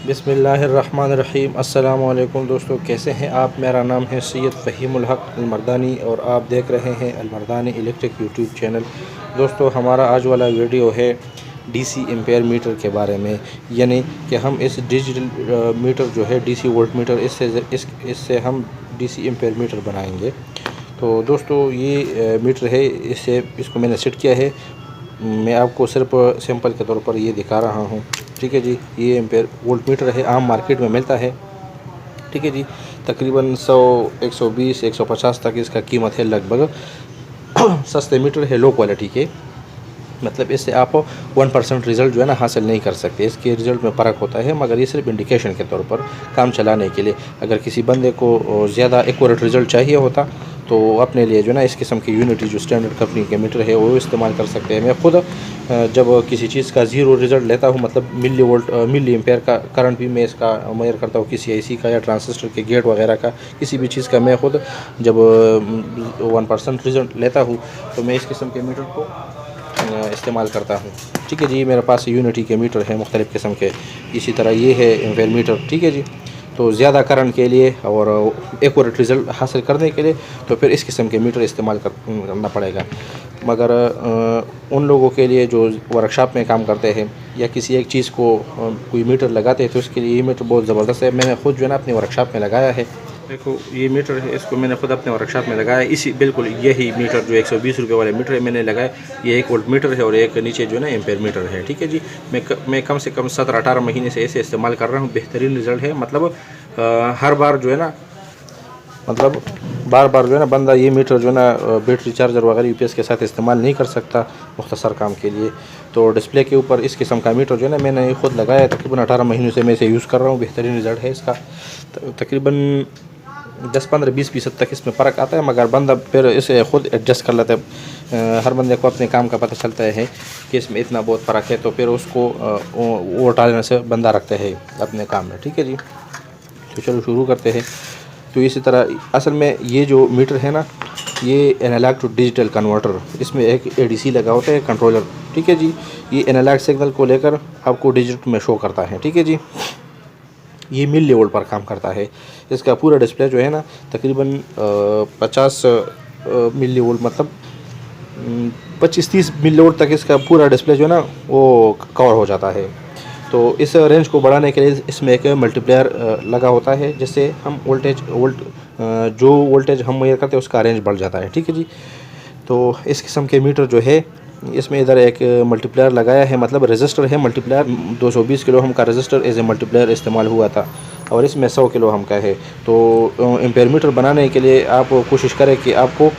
बिस्मिल्लाहिर्रहमानिर्रहीम। अस्सलाम वालेकुम दोस्तों, कैसे हैं आप। मेरा नाम है सैयद फ़हीमुल हक़ अलमर्दानी और आप देख रहे हैं अलमर्दानी इलेक्ट्रिक यूट्यूब चैनल। दोस्तों, हमारा आज वाला वीडियो है DC एम्पेयर मीटर के बारे में, यानी कि हम इस डिजिटल मीटर जो है DC वोल्ट मीटर, इससे हम DC एम्पेयर मीटर बनाएंगे। तो दोस्तों, ये मीटर है, इसको मैंने सेट किया है। मैं आपको सिर्फ सैंपल के तौर पर ये दिखा रहा हूँ। ठीक है जी, ये एम्पेयर वोल्ट मीटर है, आम मार्केट में मिलता है। ठीक है जी, तकरीबन 100, 120, 150 तक इसका कीमत है लगभग। सस्ते मीटर है, लो क्वालिटी के, मतलब इससे आप 1% रिज़ल्ट जो है ना हासिल नहीं कर सकते। इसके रिज़ल्ट में फ़र्क होता है, मगर ये सिर्फ इंडिकेशन के तौर पर काम चलाने के लिए। अगर किसी बंदे को ज़्यादा एक्यूरेट रिज़ल्ट चाहिए होता तो अपने लिए जो है ना इस किस्म की यूनिटी जो स्टैंडर्ड कंपनी के मीटर है वो इस्तेमाल कर सकते हैं। मैं खुद जब किसी चीज़ का ज़ीरो रिज़ल्ट लेता हूँ, मतलब मिली एम्पेयर का करंट भी मैं इसका मेजर करता हूँ, किसी ऐसी का या ट्रांजिस्टर के गेट वगैरह का, किसी भी चीज़ का मैं खुद जब 1% रिज़ल्ट लेता हूँ तो मैं इस किस्म के मीटर को इस्तेमाल करता हूँ। ठीक है जी, मेरे पास यूनिटी के मीटर हैं मुख्तलिफ़ किस्म के। इसी तरह ये है एम्पेयर मीटर। ठीक है जी, तो ज़्यादा करंट के लिए और एक्यूरेट रिज़ल्ट हासिल करने के लिए तो फिर इस किस्म के मीटर इस्तेमाल करना पड़ेगा। मगर उन लोगों के लिए जो वर्कशॉप में काम करते हैं या किसी एक चीज़ को कोई मीटर लगाते हैं तो उसके लिए ये मीटर बहुत ज़बरदस्त है। मैंने खुद जो है ना अपनी वर्कशॉप में लगाया है। देखो, ये मीटर है, इसको मैंने खुद अपने वर्कशॉप में लगाया। इसी बिल्कुल यही मीटर जो 120 रुपये वाले मीटर है मैंने लगाया। ये एक वोल्ट मीटर है और एक नीचे जो है ना एम्पेयर मीटर है। ठीक है जी, मैं कम से कम 17-18 महीने से ऐसे इस्तेमाल कर रहा हूँ। बेहतरीन रिज़ल्ट है। मतलब हर बार जो है ना, मतलब बार जो है ना बंदा ये मीटर जो है ना बैटरी चार्जर वगैरह यूपीएस के साथ इस्तेमाल नहीं कर सकता मुख्तसर काम के लिए। तो डिस्प्ले के ऊपर इस किस्म का मीटर जो है ना मैंने खुद लगाया है। तकरीबन 18 महीनों से मैं इसे यूज़ कर रहा हूँ। बेहतरीन रिज़ल्ट है इसका। तकरीबन 10-15-20% तक इसमें फ़र्क आता है, मगर बंदा फिर इसे ख़ुद एडजस्ट कर लेता है। हर बंदे को अपने काम का पता चलता है कि इसमें इतना बहुत फ़र्क है, तो फिर उसको वो टालने से बंदा रखता है अपने काम में। ठीक है जी, तो चलो शुरू करते हैं। तो इसी तरह असल में ये जो मीटर है ना, ये एनालॉग टू डिजिटल कन्वर्टर, इसमें एक ADC लगा होता है, कंट्रोलर। ठीक है जी, ये एनालॉग सिग्नल को लेकर आपको डिजिटल में शो करता है। ठीक है जी, ये मिली वोल्ट पर काम करता है। इसका पूरा डिस्प्ले जो है ना तकरीबन 50 मिली वोल्ट, मतलब 25-30 मिली वोल्ट तक इसका पूरा डिस्प्ले जो है ना वो कवर हो जाता है। तो इस रेंज को बढ़ाने के लिए इसमें एक मल्टीप्लायर लगा होता है, जिससे हम जो वोल्टेज हम मेजर करते हैं उसका रेंज बढ़ जाता है। ठीक है जी, तो इस किस्म के मीटर जो है इसमें इधर एक मल्टीप्लायर लगाया है, मतलब रेजिस्टर है मल्टीप्लायर। 220 किलो हम का रेजिस्टर एज ए मल्टीप्लायर इस्तेमाल हुआ था और इसमें 100 किलो हम का है। तो एम्पेयर मीटर बनाने के लिए आप कोशिश करें कि आपको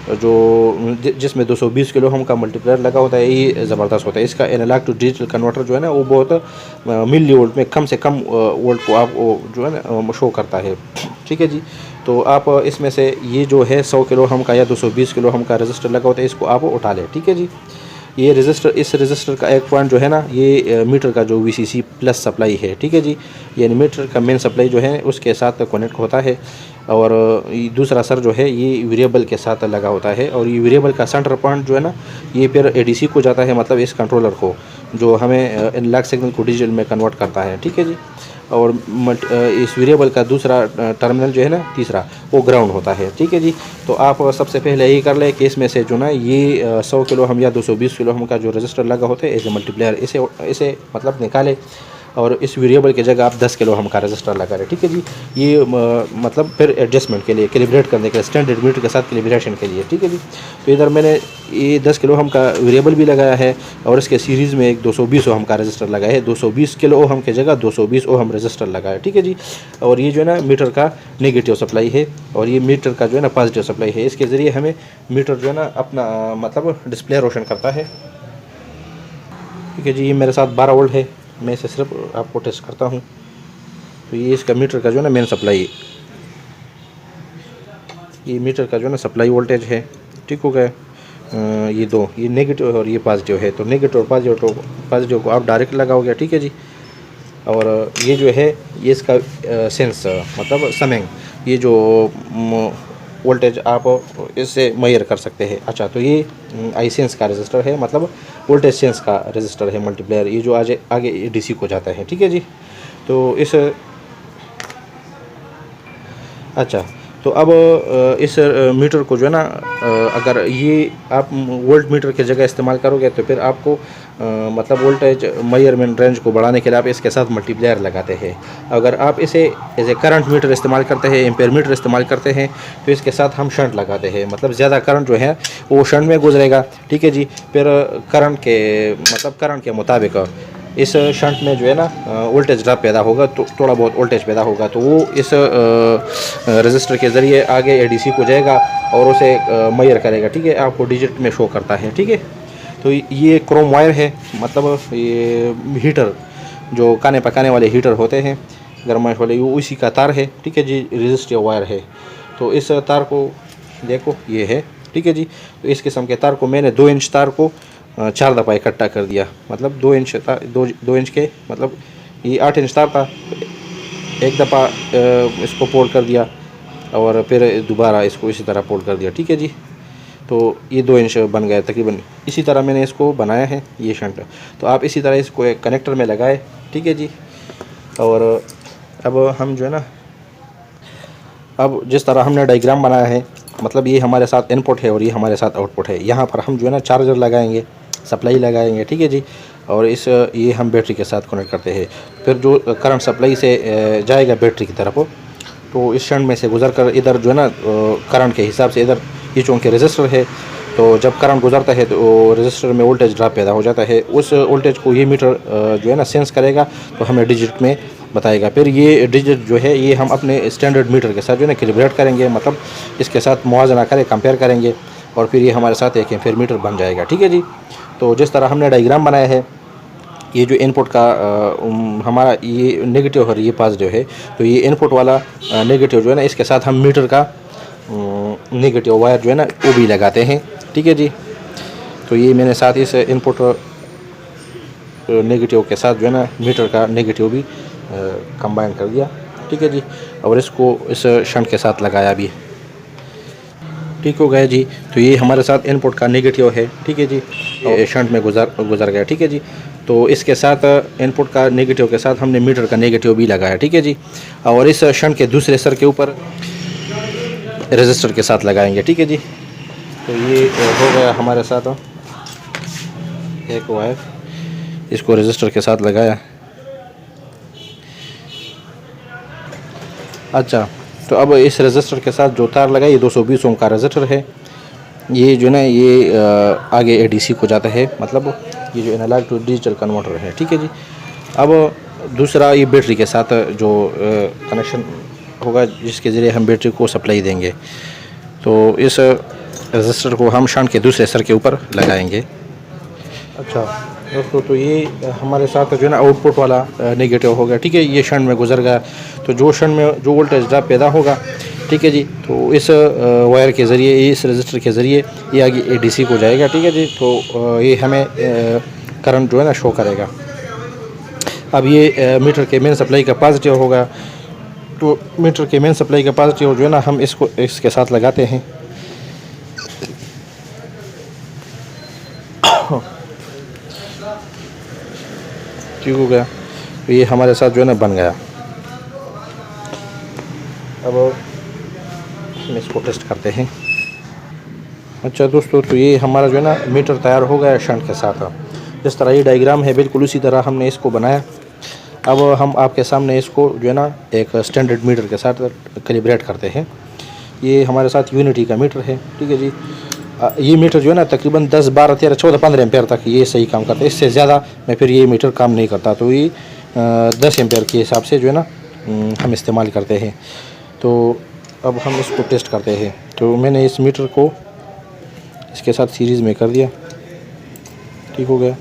जिसमें 220 किलो हम का मल्टीप्लायर लगा होता है ये ज़बरदस्त होता है। इसका एनालॉग टू डिजिटल कन्वर्टर जो है ना वो बहुत मिली वोल्ट में कम से कम वोल्ट को आप जो है ना शो करता है। ठीक है जी, तो आप इसमें से ये जो है 100 किलो हम का या 220 किलो हम का रजिस्टर लगा होता है, इसको आप उठा लें। ठीक है जी, ये इस रजिस्टर का एक पॉइंट जो है ना, ये मीटर का जो VCC प्लस सप्लाई है। ठीक है जी, ये मीटर का मेन सप्लाई जो है उसके साथ कनेक्ट होता है और दूसरा सर जो है ये वेरिएबल के साथ लगा होता है। और ये वेरिएबल का सेंटर पॉइंट जो है ना ये फिर ADC को जाता है, मतलब इस कंट्रोलर को जो हमें एनालॉग सिग्नल को डिजिटल में कन्वर्ट करता है। ठीक है जी, और इस वेरिएबल का दूसरा टर्मिनल जो है ना तीसरा वो ग्राउंड होता है। ठीक है जी, तो आप सबसे पहले यही कर लें कि इसमें से जो ना ये 100 किलो हम या 220 किलो हम का जो रजिस्टर लगा होता है एज ए मल्टीप्लायर, इसे मतलब निकालें और इस वेरिएबल की जगह आप 10 किलो हम का रजिस्टर लगा रहे। ठीक है जी, ये मतलब फिर एडजस्टमेंट के लिए, कैलिब्रेट करने के लिए, स्टैंडर्ड मीटर के साथ कैलिब्रेशन के लिए। ठीक है जी, तो इधर मैंने ये 10 किलो हम का वेरिएबल भी लगाया है और इसके सीरीज़ में एक 220 ओहम का रजिस्टर लगाया है। 220 किलो ओहम की जगह 220 ओहम रजिस्टर लगाया। ठीक है जी, और ये जो है ना मीटर का नेगेटिव सप्लाई है और ये मीटर का जो है ना पॉजिटिव सप्लाई है। इसके ज़रिए हमें मीटर जो है ना अपना मतलब डिस्प्ले रोशन करता है। ठीक है जी, ये मेरे साथ 12 वोल्ट है, मैं इसे सिर्फ आपको टेस्ट करता हूँ। तो ये इसका मीटर का जो है ना मेन सप्लाई, ये मीटर का जो है ना सप्लाई वोल्टेज है। ठीक हो गया। ये नेगेटिव और ये पॉजिटिव है, तो नेगेटिव और पॉजिटिव को आप डायरेक्ट लगाओगे। ठीक है जी, और ये जो है ये इसका सेंस मतलब समैंग, ये जो वोल्टेज आप इससे मेजर कर सकते हैं। अच्छा, तो ये आई सेंस का रजिस्टर है, मतलब वोल्टेज सेंस का रजिस्टर है मल्टीप्लायर, ये जो आगे ADC को जाता है। ठीक है जी, तो इस अच्छा, तो अब इस मीटर को जो है ना, अगर ये आप वोल्ट मीटर की जगह इस्तेमाल करोगे तो फिर आपको मतलब वोल्टेज मेजरमेंट रेंज को बढ़ाने के लिए आप इसके साथ मल्टीप्लायर लगाते हैं। अगर आप इसे एज ए करंट मीटर इस्तेमाल करते हैं, एम्पेयर मीटर इस्तेमाल करते हैं, तो इसके साथ हम शंट लगाते हैं, मतलब ज़्यादा करंट जो है वो शंट में गुजरेगा। ठीक है जी। फिर करंट के मतलब करंट के मुताबिक इस शंट में जो है ना वोल्टेज ड्रॉप पैदा होगा, तो थोड़ा बहुत वोल्टेज पैदा होगा, तो वो इस रजिस्टर के ज़रिए आगे एडीसी को जाएगा और उसे मेजर करेगा। ठीक है, आपको डिजिट में शो करता है। ठीक है, तो ये क्रोम वायर है, मतलब ये हीटर जो खाने पकाने वाले हीटर होते हैं गरमाइश वाले, वो उसी का तार है। ठीक है जी, रजिस्टिव वायर है। तो इस तार को देखो, ये है। ठीक है जी, तो इस किस्म के तार को मैंने 2 इंच तार को 4 दफ़ा इकट्ठा कर दिया, मतलब 2 इंच दो इंच के, मतलब ये 8 इंच तार था, एक दफ़ा इसको फोल्ड कर दिया और फिर दोबारा इसको इसी तरह फोल्ड कर दिया। ठीक है जी, तो ये 2 इंच बन गया तकरीबन। इसी तरह मैंने इसको बनाया है ये शंट। तो आप इसी तरह इसको एक कनेक्टर में लगाए। ठीक है जी, और अब हम जो है ना, अब जिस तरह हमने डायग्राम बनाया है, मतलब ये हमारे साथ इनपुट है और ये हमारे साथ आउटपुट है। यहाँ पर हम जो है ना चार्जर लगाएंगे, सप्लाई लगाएंगे। ठीक है जी, और ये हम बैटरी के साथ कनेक्ट करते हैं। फिर जो करंट सप्लाई से जाएगा बैटरी की तरफ, तो इस शंट में से गुजर कर इधर जो है ना करंट के हिसाब से इधर ये चूँकि रजिस्टर है, तो जब करंट गुजरता है तो रजिस्टर में वोल्टेज ड्रॉप पैदा हो जाता है। उस वोल्टेज को ये मीटर जो है ना सेंस करेगा, तो हमें डिजिट में बताएगा। फिर ये डिजिट जो है ये हम अपने स्टैंडर्ड मीटर के साथ जो है ना कैलिब्रेट करेंगे, मतलब इसके साथ मुआवजा करें, कंपेयर करेंगे, और फिर ये हमारे साथ एक एम्पेयर मीटर बन जाएगा। ठीक है जी, तो जिस तरह हमने डायग्राम बनाया है, ये जो इनपुट का हमारा ये नेगेटिव और ये पॉजिटिव है, तो ये इनपुट वाला नेगेटिव जो है ना, इसके साथ हम मीटर का नेगेटिव वायर जो है ना वो भी लगाते हैं। ठीक है जी, तो ये मैंने साथ इस इनपुट नेगेटिव के साथ जो है ना मीटर का नेगेटिव भी कंबाइन कर दिया। ठीक है जी, और इसको इस शंट के साथ लगाया भी। ठीक हो गया जी, तो ये हमारे साथ इनपुट का नेगेटिव है। ठीक है जी, और शंट में गुजर गया। ठीक है जी, तो इसके साथ इनपुट का नेगेटिव के साथ हमने मीटर का नेगेटिव भी लगाया। ठीक है जी, और इस शंट के दूसरे सर के ऊपर रजिस्टर के साथ लगाएंगे। ठीक है जी, तो ये हो गया हमारे साथ एक वायर, इसको रजिस्टर के साथ लगाया। अच्छा, तो अब इस रजिस्टर के साथ जो तार लगा, ये 220 ओम का रजिस्टर है। ये जो ना ये आगे एडीसी को जाता है, मतलब ये जो एनालॉग टू डिजिटल कन्वर्टर है। ठीक है जी, अब दूसरा ये बैटरी के साथ जो कनेक्शन होगा, जिसके ज़रिए हम बैटरी को सप्लाई देंगे, तो इस रजिस्टर को हम शंट के दूसरे सर के ऊपर लगाएंगे। अच्छा दोस्तों, तो ये हमारे साथ जो है ना आउटपुट वाला नेगेटिव हो गया। ठीक है, ये शंट में गुजर गया, तो जो शंट में जो वोल्टेज ड्रॉप पैदा होगा, ठीक है जी, तो इस वायर के ज़रिए, इस रजिस्टर के ज़रिए ये आगे एडीसी को जाएगा। ठीक है जी, तो ये हमें करंट जो है ना शो करेगा। अब ये मीटर के मेन सप्लाई का पॉजिटिव होगा, तो मीटर के मेन सप्लाई का पॉजिटिव जो है ना हम इसको इसके साथ लगाते हैं। ठीक हो गया, तो ये हमारे साथ जो है ना बन गया। अब हम इसको टेस्ट करते हैं। अच्छा दोस्तों, तो ये हमारा जो है ना मीटर तैयार हो गया शंट के साथ। जिस तरह ये डायग्राम है बिल्कुल उसी तरह हमने इसको बनाया। अब हम आपके सामने इसको जो है ना एक स्टैंडर्ड मीटर के साथ कैलिब्रेट करते हैं। ये हमारे साथ यूनिटी का मीटर है। ठीक है जी, ये मीटर जो है ना तकरीबन 10, 12, 13, 14, 15 एम्पेयर तक ये सही काम करता है। इससे ज़्यादा में फिर ये मीटर काम नहीं करता, तो ये 10 एम्पेयर के हिसाब से जो है ना हम इस्तेमाल करते हैं। तो अब हम इसको टेस्ट करते हैं। तो मैंने इस मीटर को इसके साथ सीरीज़ में कर दिया। ठीक हो गया,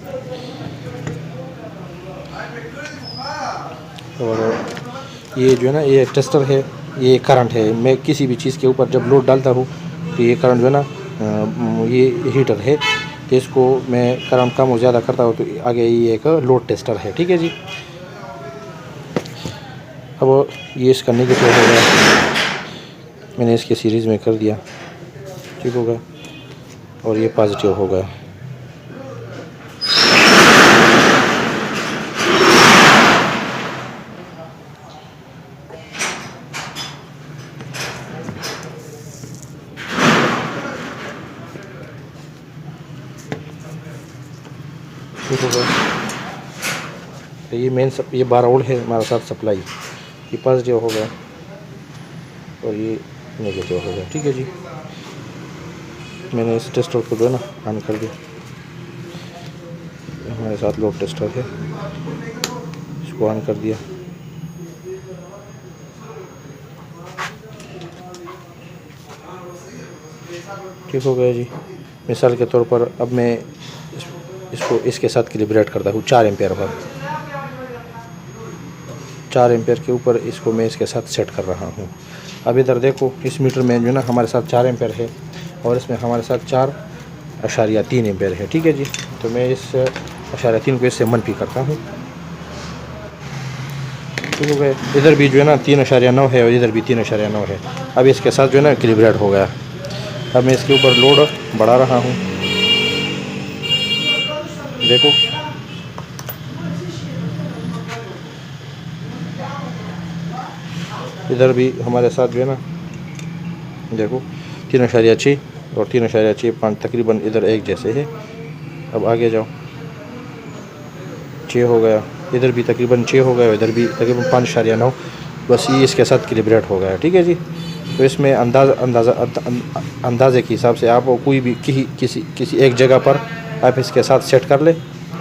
और ये जो है ना ये टेस्टर है, ये करंट है। मैं किसी भी चीज़ के ऊपर जब लोड डालता हूँ तो ये करंट जो है ना ये हीटर है, तो इसको मैं करंट कम और ज़्यादा करता हूँ, तो आगे ये एक लोड टेस्टर है। ठीक है जी, अब ये इसका नेगेटिव हो गया, मैंने इसके सीरीज़ में कर दिया। ठीक हो गया, और ये पॉजिटिव हो गया। ठीक हो गया। तो ये मेन ये 12 वोल्ट है हमारे साथ सप्लाई, ये पॉजिटिव हो गया और ये नेगेटिव हो गया। ठीक है जी, मैंने इस टेस्टर को जो है ना ऑन कर दिया। हमारे साथ लोड टेस्टर है, इसको ऑन कर दिया। ठीक हो गया जी। मिसाल के तौर पर अब मैं इसको इसके साथ कैलिब्रेट करता हूँ 4 एम्पेयर पर। 4 एम्पेयर के ऊपर इसको मैं इसके साथ सेट कर रहा हूँ। अब इधर देखो, इस मीटर में जो है ना हमारे साथ 4 एम्पेयर है और इसमें हमारे साथ 4.3 एम्पेयर है। ठीक है जी, तो मैं इस 3.3 को इससे मनफी करता हूँ। ठीक हो गए। इधर भी जो है ना 3.9 है और इधर भी 3.9 है। अब इसके साथ जो है ना कैलिब्रेट हो गया। अब मैं इसके ऊपर लोड बढ़ा रहा हूँ, देखो इधर भी हमारे साथ जो है ना देखो 3.6 और 3.65 तकरीबन इधर एक जैसे है। अब आगे जाओ, 6 हो गया, इधर भी तकरीबन 6 हो गया, इधर भी तकरीबन 5.9, बस ये इसके साथ कैलिब्रेट हो गया। ठीक है जी, तो इसमें अंदाज़े के हिसाब से आप कोई भी किसी एक जगह पर आप इसके साथ सेट कर ले।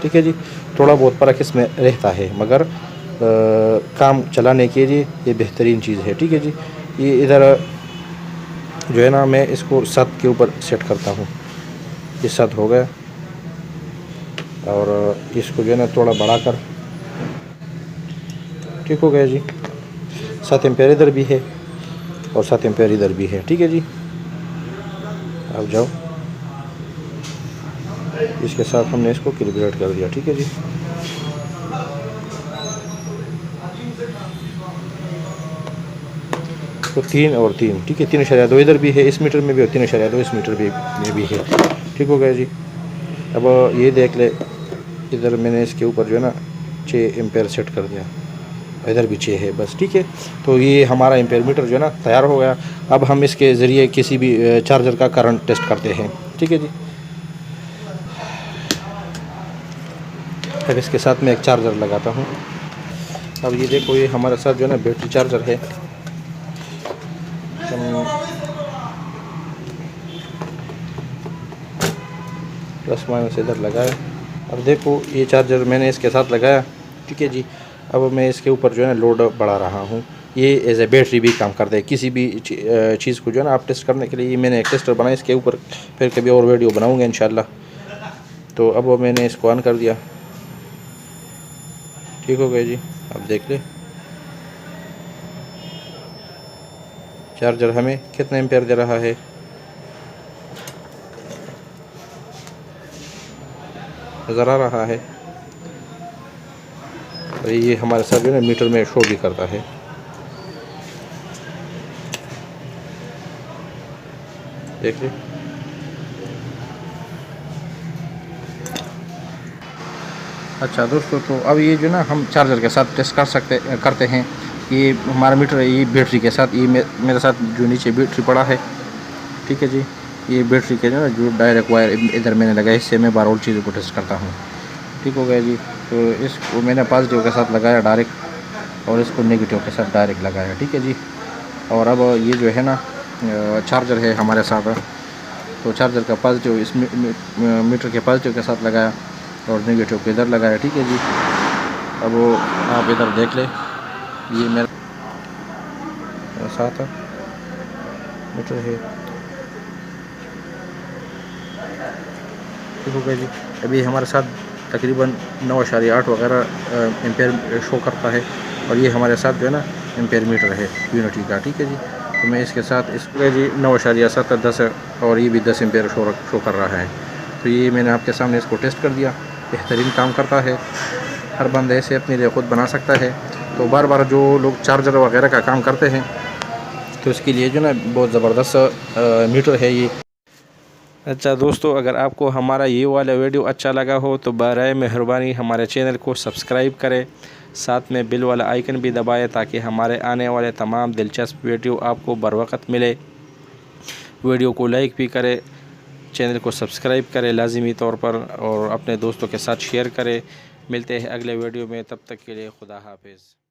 ठीक है जी, थोड़ा बहुत फ़र्क इसमें रहता है मगर काम चलाने के लिए ये बेहतरीन चीज़ है। ठीक है जी, ये इधर जो है ना मैं इसको 7 के ऊपर सेट करता हूँ, ये 7 हो गया और इसको जो है ना थोड़ा बढ़ाकर, ठीक हो गया जी। 7 एम्पेयर इधर भी है और 7 एम्पेयर इधर भी है। ठीक है जी, अब जाओ, इसके साथ हमने इसको कैलिब्रेट कर दिया। ठीक है जी, तो 3 और 3, ठीक है, 3.2 इधर भी है इस मीटर में भी और 3.2 इस मीटर में भी है। ठीक हो गया जी। अब ये देख ले, इधर मैंने इसके ऊपर जो है ना 6 एम्पेयर सेट कर दिया, इधर भी 6 है बस। ठीक है, तो ये हमारा एम्पेयर मीटर जो है ना तैयार हो गया। अब हम इसके ज़रिए किसी भी चार्जर का करंट टेस्ट करते हैं। ठीक है जी, अब इसके साथ मैं एक चार्जर लगाता हूँ। अब ये देखो, ये हमारे साथ जो है ना बैटरी चार्जर है। प्लस माइनस इधर लगाया। अब देखो, ये चार्जर मैंने इसके साथ लगाया। ठीक है जी, अब मैं इसके ऊपर जो है ना लोड बढ़ा रहा हूँ। ये एज ए बैटरी भी काम करता है किसी भी चीज़ को जो है ना आप टेस्ट करने के लिए। ये मैंने एक टेस्टर बनाया इसके ऊपर, फिर कभी और वीडियो बनाऊँगा इंशाल्लाह। तो अब मैंने इसको ऑन कर दिया। ठीक हो गया जी, अब देख ले चार्जर हमें कितना एम्पेयर दे रहा है। नज़र आ रहा है, और ये हमारे साथ जो है ना मीटर में शो भी करता है। देख ले, अच्छा दोस्तों, तो अब ये जो ना हम चार्जर के साथ टेस्ट करते हैं। ये हमारा मीटर है, ये बैटरी के साथ, ये मेरे साथ जो नीचे बैटरी पड़ा है। ठीक है जी, ये बैटरी के जो ना जो डायरेक्ट वायर इधर मैंने लगाया, इससे मैं 12 वोल्ट चीज़ों को टेस्ट करता हूँ। ठीक हो गया जी, तो इसको मैंने पॉजिटिव के साथ लगाया डायरेक्ट और इसको नेगेटिव के साथ डायरेक्ट लगाया। ठीक है जी, और अब ये जो है ना चार्जर है हमारे साथ, तो चार्जर का पॉजिटिव इस मीटर के पॉजिटिव के साथ लगाया और नेगेटिव को इधर लगाया। ठीक है जी, अब आप इधर देख ले, ये मेरा साथ मीटर है। ठीक हो गया जी, अभी हमारे साथ तकरीबन 9.8 वगैरह एम्पेयर शो करता है और ये हमारे साथ जो है ना एम्पेयर मीटर है यूनिटी का। ठीक है जी, तो मैं इसके साथ इसको जी 9.7 10 और ये भी 10 एम्पेयर शो कर रहा है। तो ये मैंने आपके सामने इसको टेस्ट कर दिया, बेहतरीन काम करता है। हर बंदा ऐसे अपने लिए ख़ुद बना सकता है। तो बार बार जो लोग चार्जर वगैरह का काम करते हैं तो इसके लिए जो ना बहुत ज़बरदस्त मीटर है ये। अच्छा दोस्तों, अगर आपको हमारा ये वाला वीडियो अच्छा लगा हो तो बराए मेहरबानी हमारे चैनल को सब्सक्राइब करें, साथ में बिल वाला आइकन भी दबाएं ताकि हमारे आने वाले तमाम दिलचस्प वीडियो आपको बर वक्त मिले। वीडियो को लाइक भी करें, चैनल को सब्सक्राइब करें लाजिमी तौर पर और अपने दोस्तों के साथ शेयर करें। मिलते हैं अगले वीडियो में, तब तक के लिए खुदा हाफिज़।